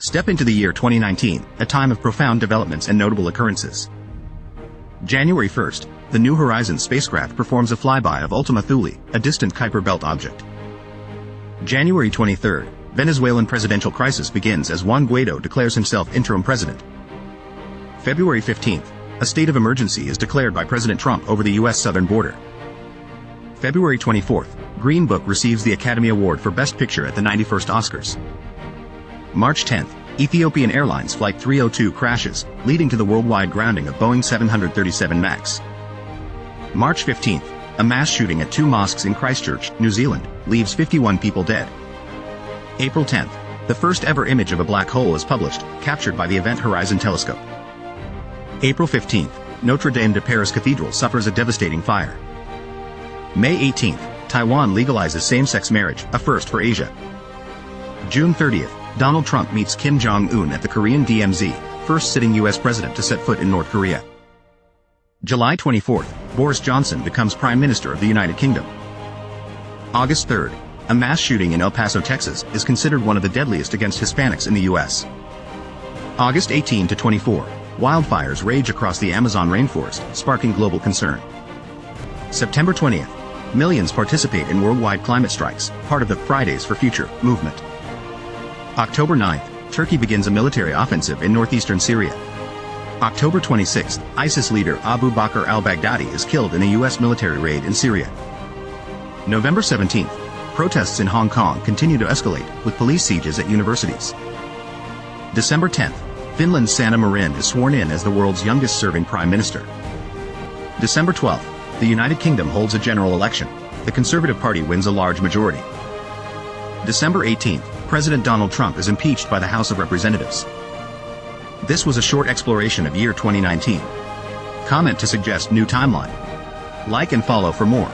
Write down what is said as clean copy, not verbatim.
Step into the year 2019, a time of profound developments and notable occurrences. January 1st, the New Horizons spacecraft performs a flyby of Ultima Thule, a distant Kuiper Belt object. January 23rd, Venezuelan presidential crisis begins as Juan Guaido declares himself interim president. February 15th, a state of emergency is declared by President Trump over the U.S. southern border. February 24th, Green Book receives the Academy Award for Best Picture at the 91st Oscars. March 10th, Ethiopian Airlines Flight 302 crashes, leading to the worldwide grounding of Boeing 737 MAX. March 15th, a mass shooting at two mosques in Christchurch, New Zealand, leaves 51 people dead. April 10th, the first ever image of a black hole is published, captured by the Event Horizon Telescope. April 15th, Notre-Dame Cathedral suffers a devastating fire. May 18th, Taiwan legalizes same-sex marriage, a first for Asia. June 30th, Donald Trump meets Kim Jong-un at the Korean DMZ, first sitting U.S. president to set foot in North Korea. July 24th, Boris Johnson becomes Prime Minister of the United Kingdom. August 3rd, a mass shooting in El Paso, Texas, is considered one of the deadliest against Hispanics in the U.S. August 18 to 24, wildfires rage across the Amazon rainforest, sparking global concern. September 20th, millions participate in worldwide climate strikes, part of the Fridays for Future movement. October 9th, Turkey begins a military offensive in northeastern Syria. October 26th, ISIS leader Abu Bakr al-Baghdadi is killed in a U.S. military raid in Syria. November 17th, protests in Hong Kong continue to escalate, with police sieges at universities. December 10th, Finland's Sanna Marin is sworn in as the world's youngest serving prime minister. December 12th, the United Kingdom holds a general election. The Conservative Party wins a large majority. December 18th, President Donald Trump is impeached by the House of Representatives. This was a short exploration of year 2019. Comment to suggest new timeline. Like and follow for more.